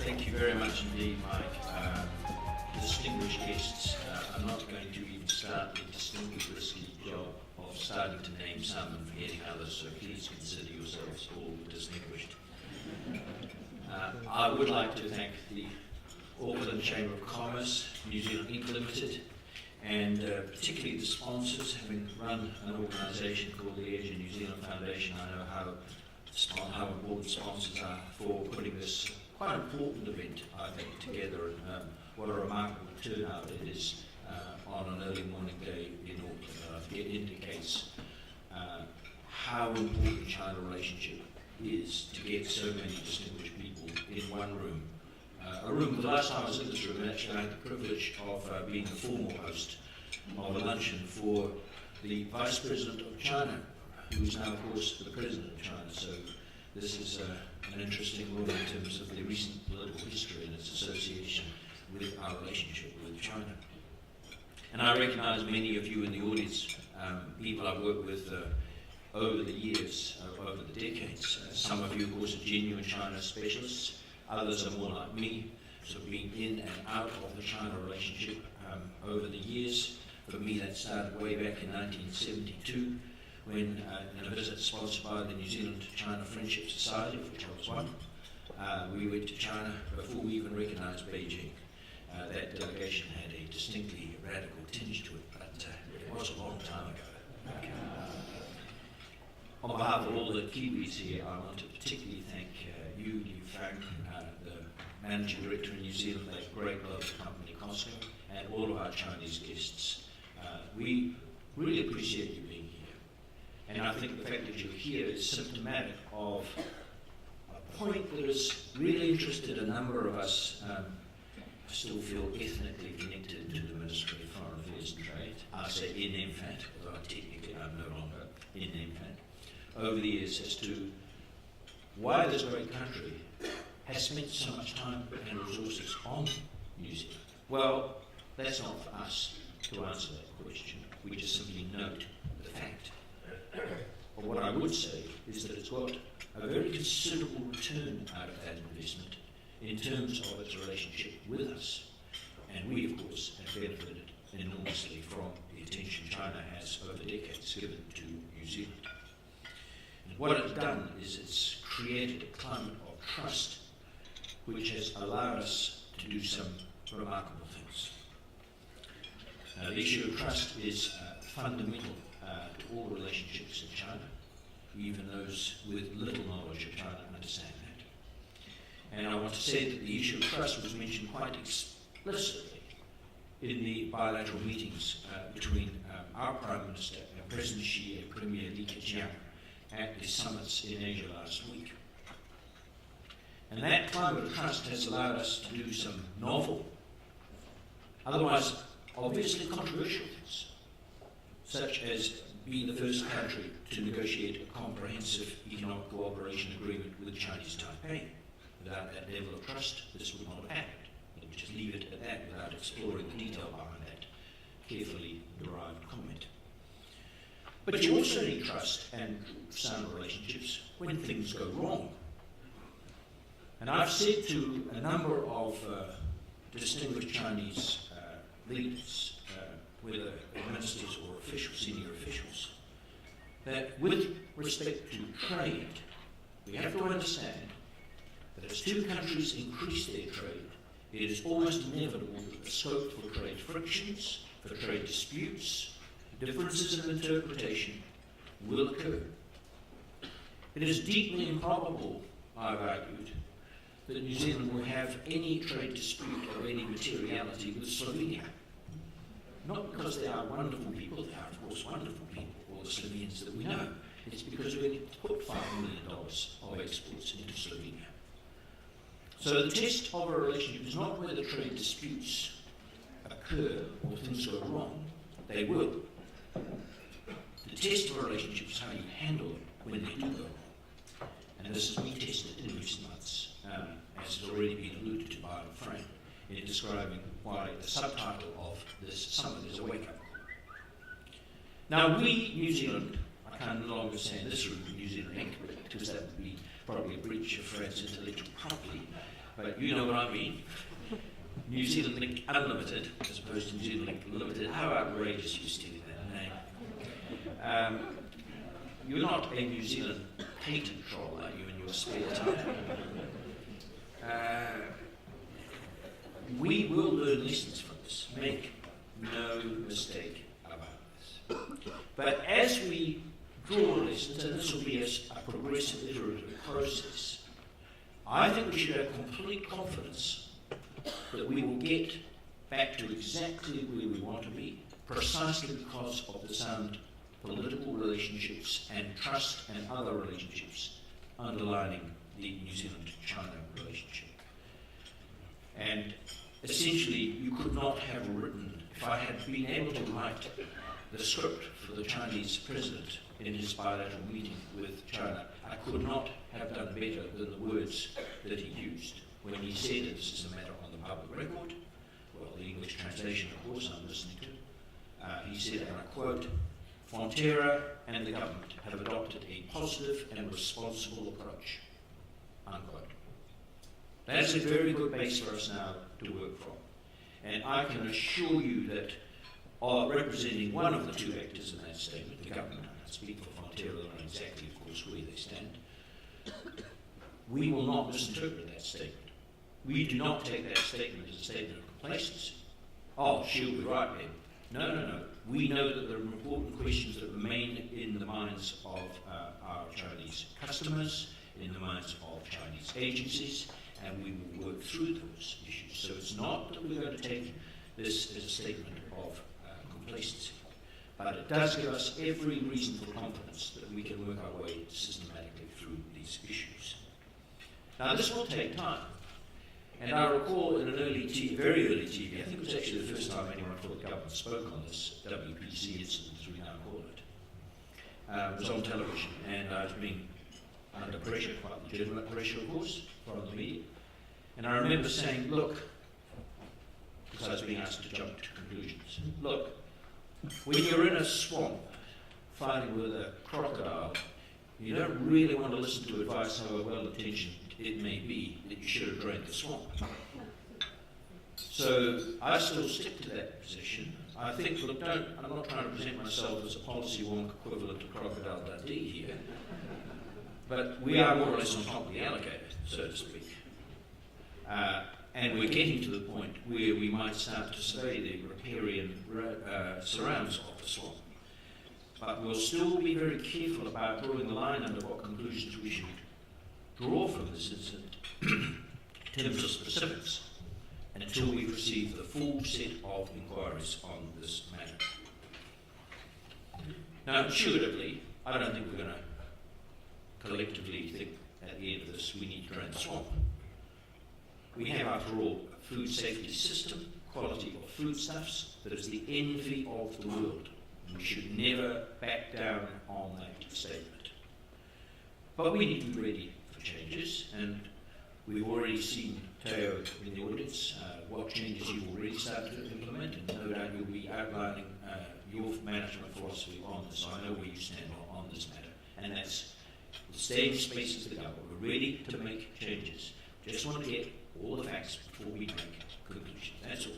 Thank you very much indeed, Mike. Distinguished guests, I'm not going to even start the distinguished risky job of starting to name some and forgetting others, so please consider yourselves all distinguished. I would like to thank the Auckland Chamber of Commerce, New Zealand Inc. Limited, and particularly the sponsors. Having run an organisation called the Asia New Zealand Foundation, I know how important sponsors are for putting this quite important event, I think, together, and what a remarkable turnout it is on an early morning day in Auckland. It indicates how important China relationship is to get so many distinguished people in one room. A room, the last time I was in this room, actually I had the privilege of being the formal host of a luncheon for the Vice President of China, who is now, of course, the President of China. So this is an interesting room in terms of the recent political history and its association with our relationship with China. And I recognise many of you in the audience, people I've worked with over the years, over the decades. Some of you, of course, are genuine China specialists. Others are more like me, sort of being in and out of the China relationship over the years. For me, that started way back in 1972, when in a visit sponsored by the New Zealand-China Friendship Society, of which I was one, we went to China before we even recognised Beijing. That delegation had a distinctly radical tinge to it, but it was a long time ago. On behalf of all the Kiwis here, I want to particularly thank you, Liu Fang, the Managing Director in New Zealand, that great global company, Costco, and all of our Chinese guests. We really appreciate you being here. And I think the fact that you're here is symptomatic of a point that has really interested a number of us. I still feel ethnically connected to the Ministry of Foreign Affairs and Trade. I say in MFAT, although technically I'm no longer in MFAT, over the years as to why this great country has spent so much time and resources on New Zealand. Well, that's not for us to answer that question. We just simply note the fact. But what I would say is that it's got a very considerable return out of that investment in terms of its relationship with us. And we, of course, have benefited enormously from the attention China has over decades given to New Zealand. And what it's done is it's created a climate of trust which has allowed us to do some remarkable things. The issue of trust is fundamental to all relationships in China. Even those with little knowledge of China understand that. And I want to say that the issue of trust was mentioned quite explicitly in the bilateral meetings between our Prime Minister and President Xi and Premier Li Keqiang at the summits in Asia last week. And that climate of trust has allowed us to do some novel, otherwise obviously controversial things, such as being the first country to negotiate a comprehensive economic cooperation agreement with Chinese Taipei. Without that level of trust, this would not have happened. Let me just leave it at that without exploring the detail behind that carefully derived comment. But you also need trust and sound relationships when things go wrong. And I've said to a number of distinguished Chinese leaders, whether ministers or officials, senior officials, that with respect to trade, we have to understand that as two countries increase their trade, it is almost inevitable that the scope for trade frictions, for trade disputes, differences in interpretation will occur. It is deeply improbable, I've argued, that New Zealand will have any trade dispute of any materiality with Slovenia. Not because they are wonderful people, they are of course wonderful people, all the Slovenians that we know. It's because we need to put $5 million of exports into Slovenia. So the test of a relationship is not whether trade disputes occur or things go wrong. They will. The test of a relationship is how you handle them when they do go wrong. And this has been tested in recent months, as has already been alluded to by Frank, in describing why the subtitle of this summit is a wake-up call. Now we, New Zealand, I can no longer say in this room New Zealand Inc., because that would be probably a breach of Fran's intellectual property, but you know what I mean. New Zealand Link Unlimited, as opposed to New Zealand Link Limited. How outrageous you stealing that name. You're not a New Zealand patent troll, are you, in your spare time? We will learn lessons from this. Make no mistake about this. But as we draw lessons, and this will be a progressive, iterative process, I think we should have complete confidence that we will get back to exactly where we want to be, precisely because of the sound political relationships and trust and other relationships underlining the New Zealand-China relationship. And essentially, you could not have written, if I had been able to write the script for the Chinese president in his bilateral meeting with China, I could not have done better than the words that he used when he said, this is a matter on the public record, well, the English translation, of course, I'm listening to, he said, and I quote, Fonterra and the government have adopted a positive and responsible approach, unquote. That's a very good base for us now to work from. And I can assure you that representing one of the two actors in that statement, the government, I speak for Fonterra, they know exactly, of course, where they stand, we will not misinterpret that statement. We do not take that statement as a statement of complacency. Oh, she'll be right, then. No. We know that there are important questions that remain in the minds of our Chinese customers, in the minds of Chinese agencies, and we will work through those issues. So it's not that we're going to take this as a statement of complacency, but it does give us every reason for confidence that we can work our way systematically through these issues. Now, this will take time. And I recall in an very early TV, I think it was actually the first time anyone from the government spoke on this WPC incident, as we now call it. It was on television, and I was being under pressure, quite legitimate pressure, of course, from the media. And I remember saying, look, because I was being asked to jump to conclusions, look, when you're in a swamp fighting with a crocodile, you don't really want to listen to advice, however well-intentioned it may be, that you should have drained the swamp. So I still stick to that position. I think, look, I'm not trying to present myself as a policy wonk equivalent to Crocodile Dundee here, but we are more or less on top of the alligator, so to speak. And we're getting to the point where we might start to survey the riparian surrounds of the swamp. But we'll still be very careful about drawing the line under what conclusions we should draw from this incident in terms of specifics until we've received the full set of inquiries on this matter. Now, intuitively, I don't think we're going to collectively think at the end of this we need to drain the swamp. We have, after all, a food safety system, quality of foodstuffs, that is the envy of the world. We should never back down on that statement. But we need to be ready for changes, and we've already seen, Teo in the audience, what changes you've already started to implement, and no doubt you'll be outlining your management philosophy on this. So I know where you stand on this matter, and that's the same space as the government. We're ready to make changes. Just want to get all the facts before we make conclusions. That's all.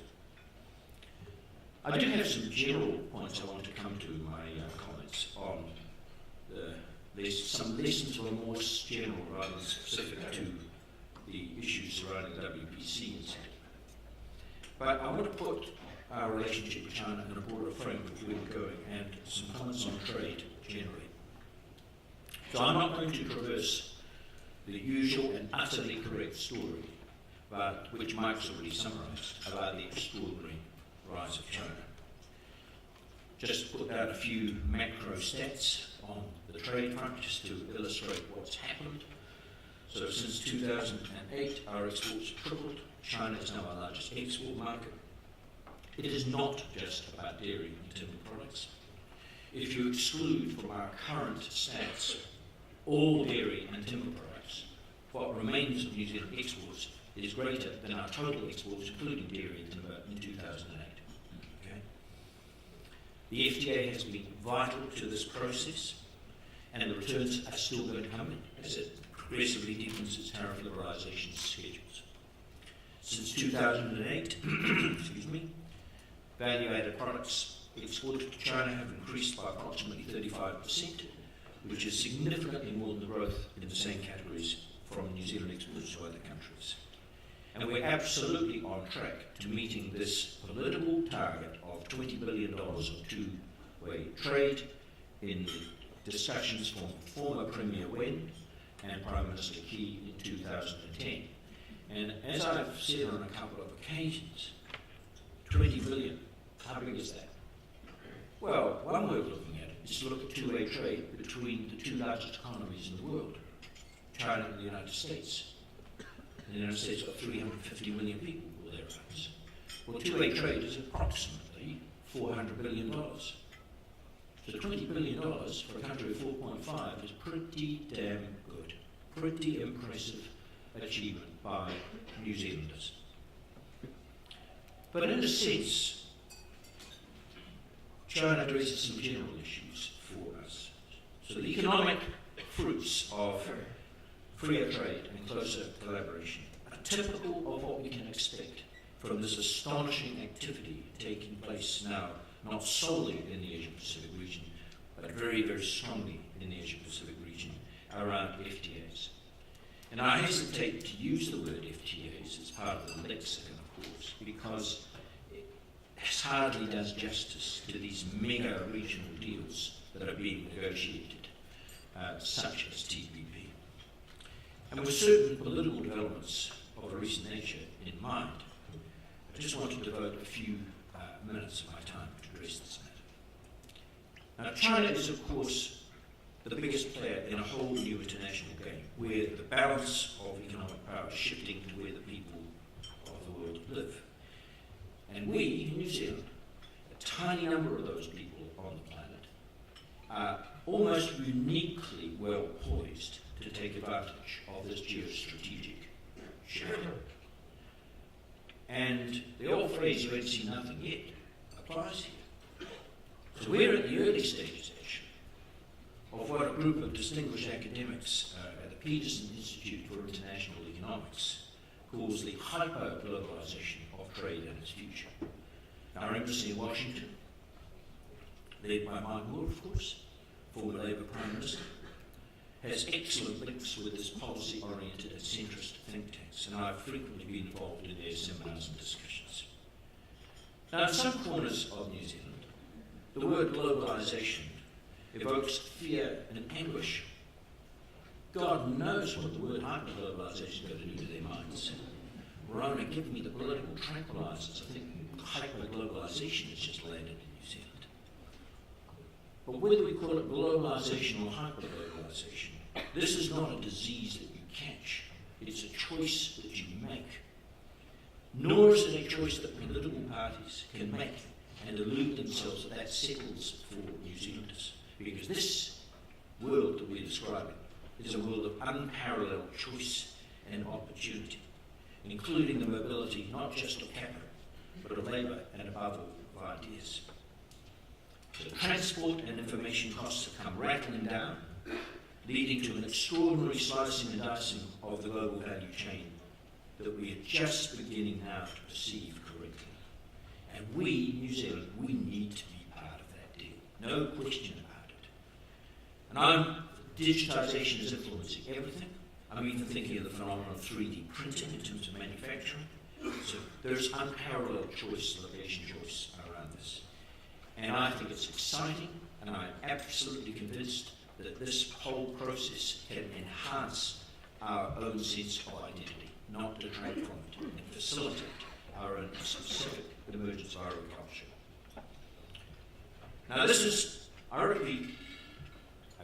I do have some general points I want to come to in my comments on some lessons that are more general rather than specific to the issues surrounding the WPC incident. But I want to put our relationship with China in a broader framework where we're going, and some comments on trade generally. So I'm not going to traverse the usual and utterly correct story, but which Mike's already summarised, about the extraordinary rise of China. Just put down a few macro stats on the trade front just to illustrate what's happened. So since 2008, our exports have tripled. China is now our largest export market. It is not just about dairy and timber products. If you exclude from our current stats all dairy and timber products, what remains of New Zealand exports is greater than our total exports, including dairy and timber, in 2008. Okay? The FTA has been vital to this process, and the returns are still going to come in as it progressively deepens its tariff liberalisation schedules. Since 2008, excuse me, value-added products exported to China have increased by approximately 35%, which is significantly more than the growth in the same categories from New Zealand exports to other countries. And we're absolutely on track to meeting this political target of $20 billion of two-way trade in discussions from former Premier Wen and Prime Minister Key in 2010. And as I've said on a couple of occasions, 20 billion, how big is that? Well, one way of looking at it is to look at two-way trade between the two largest economies in the world, China and the United States. The United States got 350 million people or thereabouts. Well, two-way trade is approximately $400 billion. So $20 billion for a country of 4.5 is pretty damn good, pretty impressive achievement by New Zealanders. But in a sense, China addresses some general issues for us. So the economic fruits of freer trade and closer collaboration are typical of what we can expect from this astonishing activity taking place now, not solely in the Asia-Pacific region, but very, very strongly in the Asia-Pacific region around FTAs. And I hesitate to use the word FTAs as part of the lexicon, of course, because it hardly does justice to these mega regional deals that are being negotiated, such as TPP. And with certain political developments of a recent nature in mind, I just want to devote a few minutes of my time to address this matter. Now, China is, of course, the biggest player in a whole new international game, where the balance of economic power is shifting to where the people of the world live. And we, in New Zealand, a tiny number of those people on the planet, are almost uniquely well poised to take advantage of this geostrategic shift. And the old phrase, "you ain't seen nothing yet," applies here. So we're at the early stages, actually, of what a group of distinguished academics at the Peterson Institute for International Economics calls the hyper-globalization of trade and its future. Our embassy in Washington, led by Mike Moore, of course, former Labour Prime Minister, has excellent links with this policy-oriented and centrist think tanks, and I've frequently been involved in their seminars and discussions. Now, in some corners of New Zealand, the word globalization evokes fear and anguish. God knows what the word hyper-globalization is going to do to their minds. Rona, give me the political tranquilizers. I think hyper-globalization has just landed in New Zealand. But whether we call it globalization or hyper-globalization, this is not a disease that you catch. It's a choice that you make. Nor is it a choice that political parties can make and elude themselves that settles for New Zealanders. Because this world that we're describing is a world of unparalleled choice and opportunity, including the mobility not just of capital, but of labour and above all of ideas. So transport and information costs have come rattling down, leading to an extraordinary slicing and dicing of the global value chain that we are just beginning now to perceive correctly. And we, New Zealand, we need to be part of that deal. No question about it. And digitisation is influencing everything. I'm even thinking of the phenomenon of 3D printing in terms of manufacturing. So there's unparalleled choice, location choice around this. And I think it's exciting, and I'm absolutely convinced that this whole process can enhance our own sense of identity, not detract from it, and facilitate our own specific emergence of our own culture. Now this is, I repeat,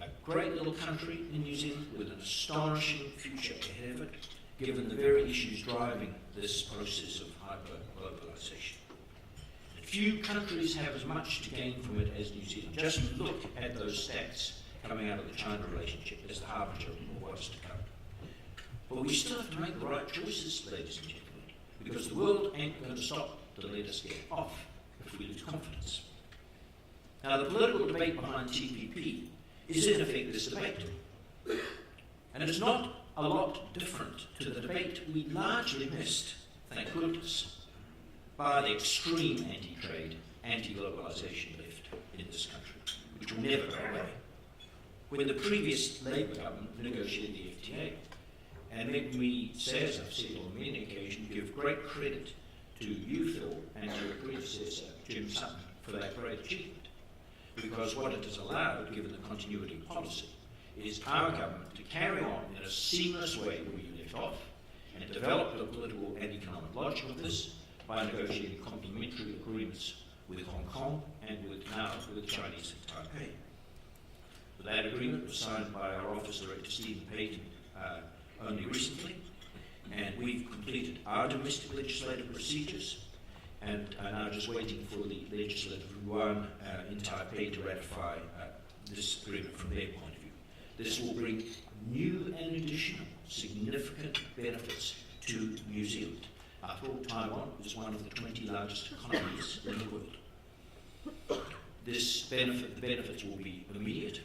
a great little country in New Zealand with an astonishing future ahead of it, given the very issues driving this process of hyper-globalization. Few countries have as much to gain from it as New Zealand. Just look at those stats coming out of the China relationship as the harbinger of what's to come. But we still have to make the right choices, ladies and gentlemen, because the world ain't going to stop to let us get off if we lose confidence. Now, the political debate behind TPP is in effect this debate. And it's not a lot different to the debate we largely missed, thank goodness, by the extreme anti-trade, anti-globalisation left in this country, which will never go away. When the previous Labour government negotiated the FTA, and let me say, as I've said on many occasions, give great credit to you, Phil, and to your predecessor, Jim Sutton, for that great achievement. Because what it has allowed, given the continuity of policy, is our government to carry on in a seamless way where you left off, and develop the political and economic logic of this by negotiating complementary agreements with Hong Kong and now with Chinese Taipei. That agreement was signed by our Office Director, Stephen Payton, only recently, and we've completed our domestic legislative procedures and are now just waiting for the legislative yuan in Taipei to ratify this agreement from their point of view. This will bring new and additional significant benefits to New Zealand. After all, Taiwan is one of the 20 largest economies in the world. The benefits will be immediate.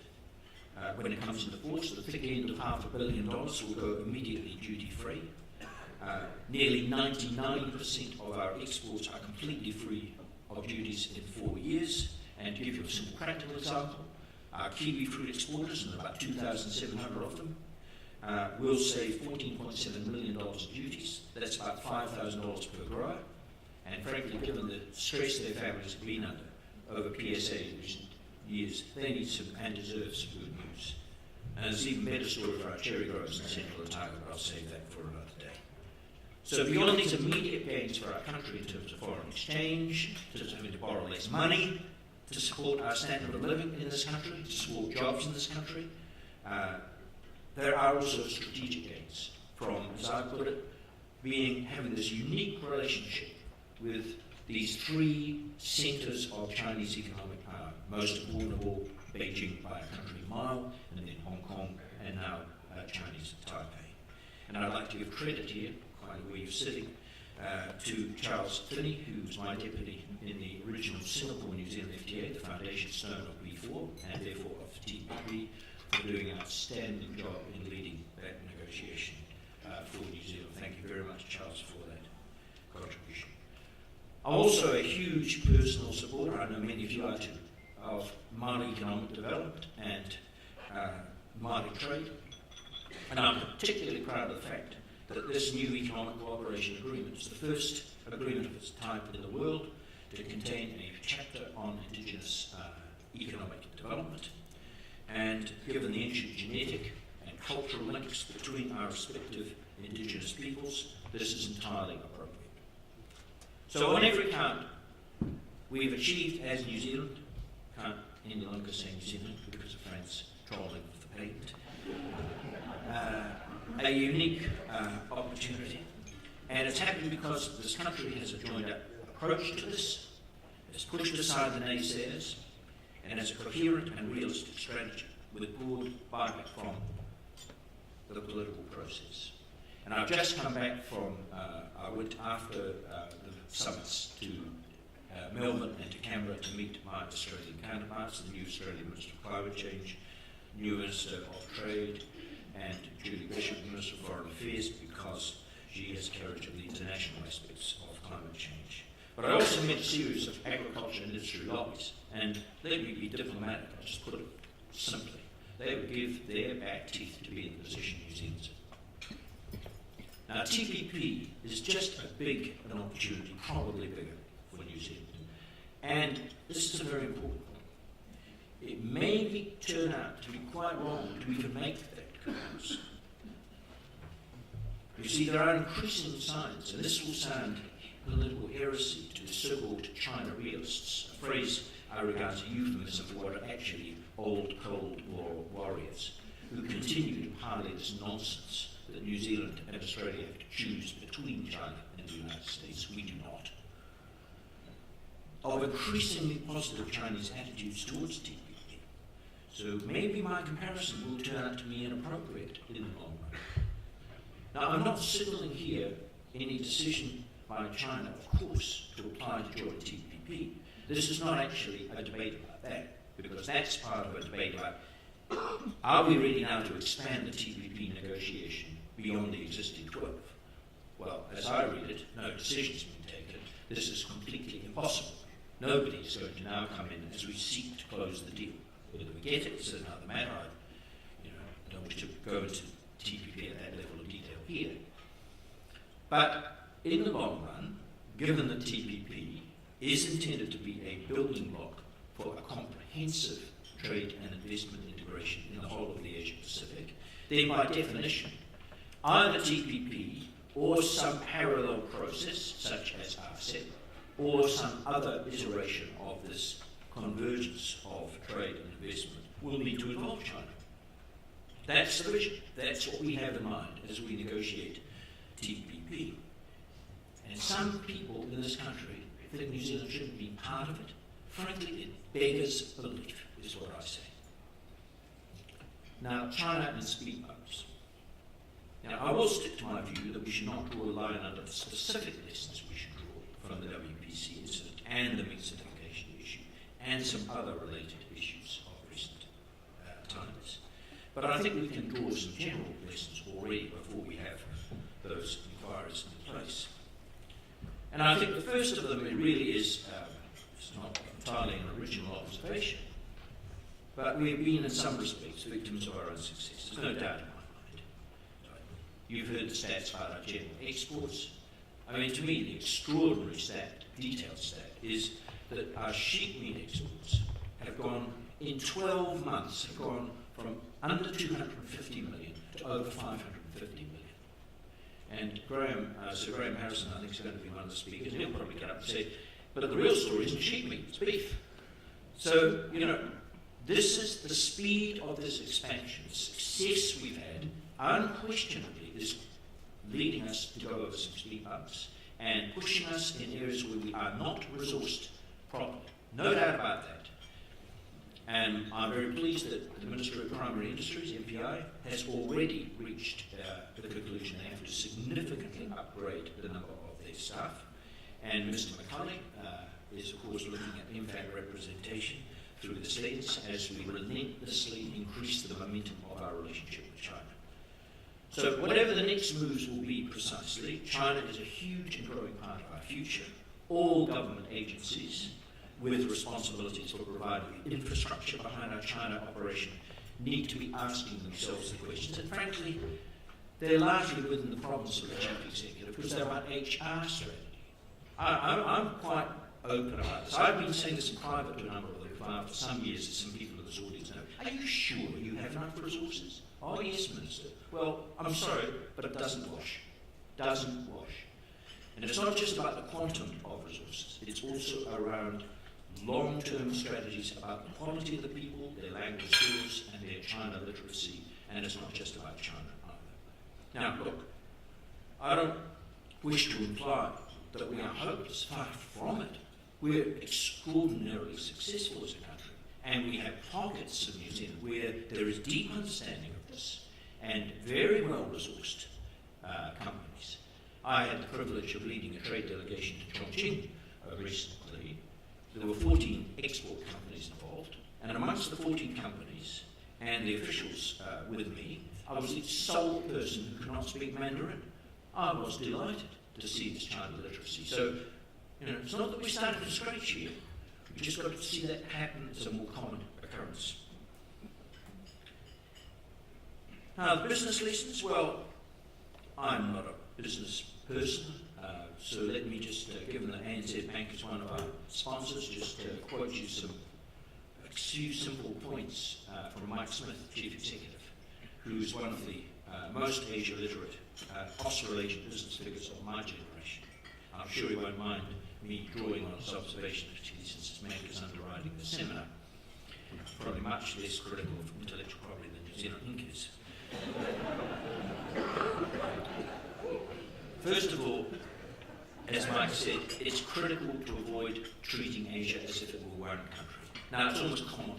When it comes into force, the thick end of $500 million will go immediately duty-free. Nearly 99% of our exports are completely free of duties in 4 years. And to give you a simple practical example, our kiwi fruit exporters, and about 2,700 of them, will save $14.7 million of duties. That's about $5,000 per grower. And frankly, given the stress their families have been under over PSA in recent years, they need some and deserve some good news. And there's an even better story for our cherry growers in Central Otago, but I'll save that for another day. So beyond these immediate gains for our country in terms of foreign exchange, in terms of having to borrow less money to support our standard of living in this country, to support jobs in this country, there are also strategic gains from, as I put it, having this unique relationship with these three centres of Chinese economic power, most important of all, Beijing by a country mile, and then Hong Kong, and now Chinese Taipei. And I'd like to give credit here, quite where you're sitting, to Charles Finney, who was my deputy in the original Singapore New Zealand FTA, the foundation stone of B4, and therefore of TPP, for doing an outstanding job in leading that negotiation for New Zealand. Thank you very much, Charles, for that contribution. I'm also a huge personal supporter, I know many of you are too, of Māori economic development and Māori trade. And I'm particularly proud of the fact that this new economic cooperation agreement is the first agreement of its type in the world to contain a chapter on Indigenous economic development. And given the ancient genetic and cultural links between our respective Indigenous peoples, this is entirely appropriate. So on every count, we've achieved as New Zealand, can't any longer say New Zealand because of France's trolling of the patent, a unique opportunity. And it's happened because this country has a joined-up approach to this, has pushed aside the naysayers, and has a coherent and realistic strategy with broad buy-back from the political process. And I've just come back from, I went after the summits to Melbourne and to Canberra to meet my Australian counterparts, the new Australian Minister of Climate Change, new Minister of Trade, and Julie Bishop, Minister of Foreign Affairs, because she has carriage of the international aspects of climate change. But I also met a series of agriculture and industry lobbies, and let me be diplomatic, I'll just put it simply. They would give their back teeth to be in the position New Zealand's in. Now, TPP is just as big an opportunity, probably bigger, for New Zealand. And this is a very important point. It may turn out to be quite wrong to even make that comparison. You see, there are increasing signs, and this will sound political heresy to the so-called China realists, a phrase I regard as a euphemism for what are actually old Cold War warriors who continue to parley this nonsense that New Zealand and Australia have to choose between China and the United States. We do not. Of increasingly positive Chinese attitudes towards TPP. So maybe my comparison will turn out to be inappropriate in the long run. Now, I'm not signaling here any decision by China, of course, to apply to join TPP. This is not actually a debate about that, because that's part of a debate about are we ready now to expand the TPP negotiation beyond the existing 12? Well, as I read it, no decision's been taken. This is completely impossible. Nobody is going to now come in as we seek to close the deal. Whether we get it is another matter. I don't wish to go into TPP at that level of detail here. But in the long run, given that TPP is intended to be a building block for a comprehensive trade and investment integration in the whole of the Asia Pacific, then by definition, either TPP or some parallel process, such as RCEP, or some other iteration of this convergence of trade and investment will need to involve China. That's the vision. That's what we have in mind as we negotiate TPP. And some people in this country think New Zealand shouldn't be part of it. Frankly, it beggars belief, is what I say. Now, China and speed bumps. Now, I will stick to my view that we should not draw a line under the specific lessons we should draw from the WPC incident and the meat certification issue and some other related issues of recent times. But I think we can draw some general lessons already before we have those inquiries in place. And I think the first of them, it really is, it's not entirely an original observation, but we've been in some respects victims of our own success. There's no doubt in my mind. You've heard the stats about our general exports. I mean, to me, the extraordinary stat, detailed stat, is that our sheep meat exports have gone, in 12 months, have gone from under 250 million to over 550 million. And Sir Graham Harrison, I think, is going to be one of the speakers, and he'll probably get up and say, but the real story isn't sheep meat, it's beef. So, this is the speed of this expansion, the success we've had, unquestionably is leading us to go over some speed bumps and pushing us in areas where we are not resourced properly. No doubt about that. And I'm very pleased that the Ministry of Primary Industries, MPI, has already reached the conclusion they have to significantly upgrade the number of their staff. And Mr. McCulley is, of course, looking at impact representation through this lens as we relentlessly increase the momentum of our relationship with China. So whatever the next moves will be precisely, China is a huge and growing part of our future. All government agencies with responsibilities for providing the infrastructure behind our China operation need to be asking themselves the questions. And frankly, they're largely within the province of the chief executive because they're about HR strategy. I'm quite open about this. I've been saying this in private to a number of them for some years, as some people in this audience know. Are you sure you have enough resources? Oh, yes, Minister. Well, I'm sorry, but it doesn't wash. Doesn't wash. And it's not just about the quantum of resources. It's also around long-term strategies about the quality of the people, their language skills, and their China literacy. And it's not just about China either. Now, look, I don't wish to imply that we are hopeless. Far from it. We're extraordinarily successful as a country. And we have pockets of New Zealand where there is deep understanding of this and very well-resourced companies. I had the privilege of leading a trade delegation to Chongqing recently. There were 14 export companies involved, and amongst the 14 companies and the officials with me, I was the sole person who could not speak Mandarin. I was delighted to see this China literacy. So, it's not that we started from scratch here. We just got to see that happen as a more common occurrence. Now, the business lessons, well, I'm not a business person, so let me just, given that ANZ Bank is one of our sponsors, just quote you some few simple points from Mike Smith, Chief Executive, who is one of the most Asia-literate Australasian business figures of my generation. I'm sure he won't mind me drawing on his observation, particularly since his mate is underwriting the seminar. Probably much less critical of intellectual property than New Zealand Inc. is. First of all, as Mike said, it's critical to avoid treating Asia as if it were one country. Now, it's almost comical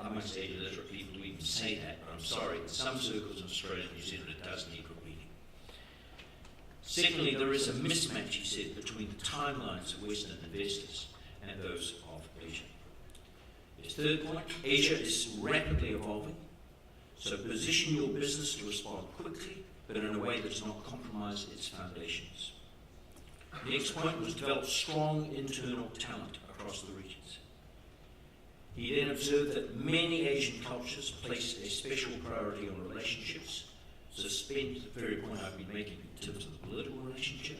amongst Asia-literate people to even say that, but I'm sorry, in some circles in Australia and New Zealand, it does need repeating. Secondly, there is a mismatch, he said, between the timelines of Western investors and those of Asia. His third point, Asia is rapidly evolving, so position your business to respond quickly but in a way that does not compromise its foundations. The next point was develop strong internal talent across the regions. He then observed that many Asian cultures place a special priority on relationships, so spend the very point I've been making in terms of the political relationship,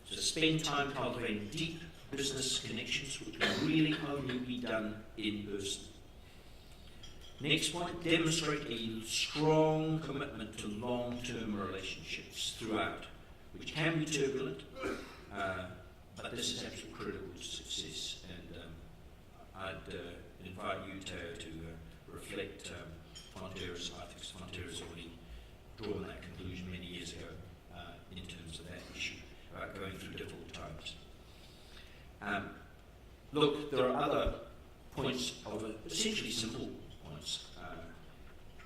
so spend time cultivating deep business connections which can really only be done in person. Next point, demonstrate a strong commitment to long-term relationships throughout, which can be turbulent, but this is absolutely critical to success. And I'd invite you to reflect Fonterra's. I think Fonterra's already drawn that conclusion many years ago in terms of that issue about going through difficult times. Look, there are other points of essentially simple points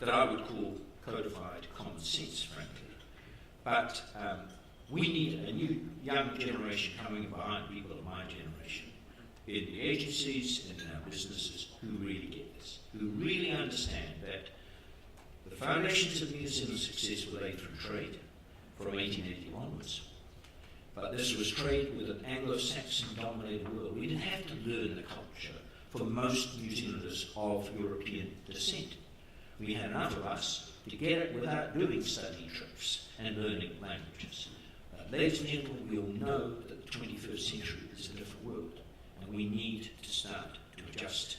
that I would call codified common sense, frankly. But we need a new young generation coming behind people of my generation in the agencies and in our businesses who really get this, who really understand that the foundations of New Zealand's success were laid through trade from 1880 onwards. But this was trade with an Anglo-Saxon dominated world. We didn't have to learn the culture for most New Zealanders of European descent. We had enough of us to get it without doing study trips and learning languages. Ladies and gentlemen, we all know that the 21st century is a different world, and we need to start to adjust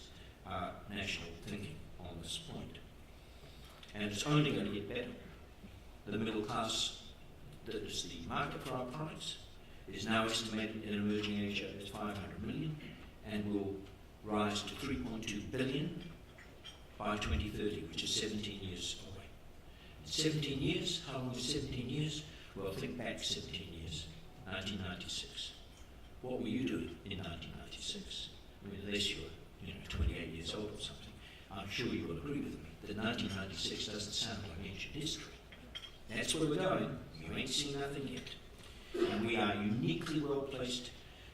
our national thinking on this point. And it's only going to get better. The middle class, that is the market for our products, is now estimated in emerging Asia as 500 million and will rise to 3.2 billion by 2030, which is 17 years away. 17 years? How long is 17 years? Well, think back 17 years, 1996. What were you doing in 1996? I mean, unless you were 28 years old or something, I'm sure you will agree with me that 1996 doesn't sound like ancient history. That's where we're going. You ain't seen nothing yet. And we are uniquely well placed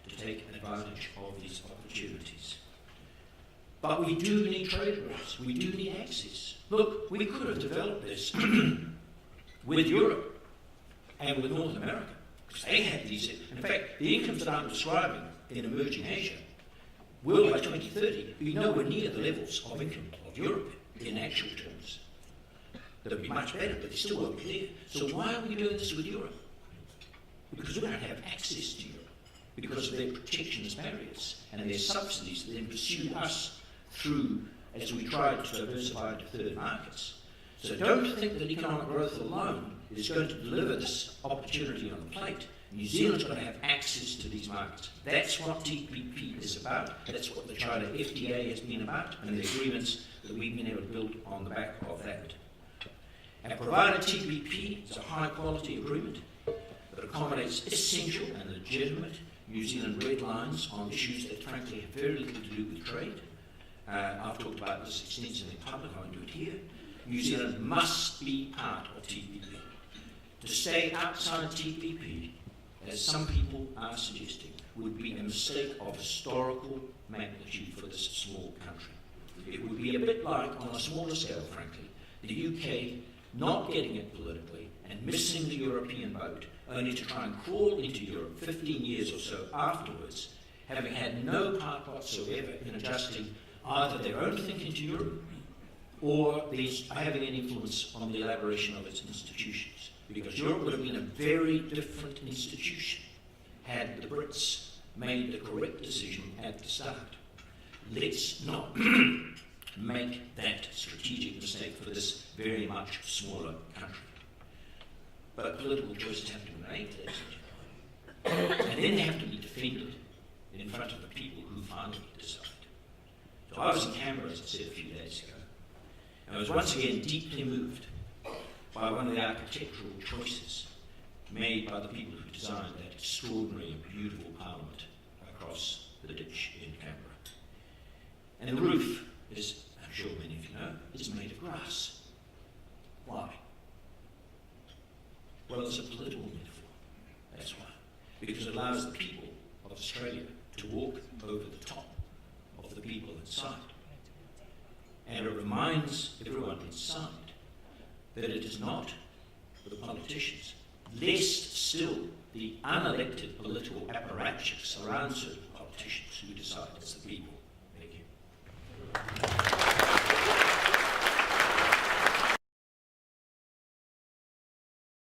to take advantage of these opportunities. But we do need trade routes. We do need access. Look, we could have developed this with Europe and with North America, because they had these. In fact, the incomes that I'm describing in emerging Asia will by 2030 be nowhere near the levels of income of Europe in actual terms. They'll be much better, but they still won't be there. So why are we doing this with Europe? Because we don't have access to Europe, because of their protectionist barriers and their subsidies that then pursue us through as we try to diversify into third markets. So don't think that economic growth alone is going to deliver this opportunity on the plate. New Zealand's got to have access to these markets. That's what TPP is about. That's what the China FTA has been about, and the agreements that we've been able to build on the back of that. And provided TPP is a high-quality agreement that accommodates essential and legitimate New Zealand red lines on issues that frankly have very little to do with trade. I've talked about this extensively in public, I won't do it here. New Zealand must be part of TPP. To stay outside TPP, as some people are suggesting, would be a mistake of historical magnitude for this small country. It would be a bit like, on a smaller scale, frankly, the UK not getting it politically and missing the European boat, only to try and crawl into Europe 15 years or so afterwards, having had no part whatsoever in adjusting either their own thinking to Europe or having an influence on the elaboration of its institutions. Because Europe would have been a very different institution had the Brits made the correct decision at the start. Let's not make that strategic mistake for this very much smaller country. But political choices have to be made, and then they have to be defended in front of the people who finally decide. So I was in Canberra, as I said a few days ago, and I was once again deeply moved by one of the architectural choices made by the people who designed that extraordinary and beautiful parliament across the ditch in Canberra. And the roof is, I'm sure many of you know, is made of grass. Why? Well, it's a political metaphor. That's why. Because it allows the people of Australia to walk over the top of the people inside. And it reminds everyone inside that it is not the politicians, less still the unelected political apparatchiks around certain politicians who decide it's the people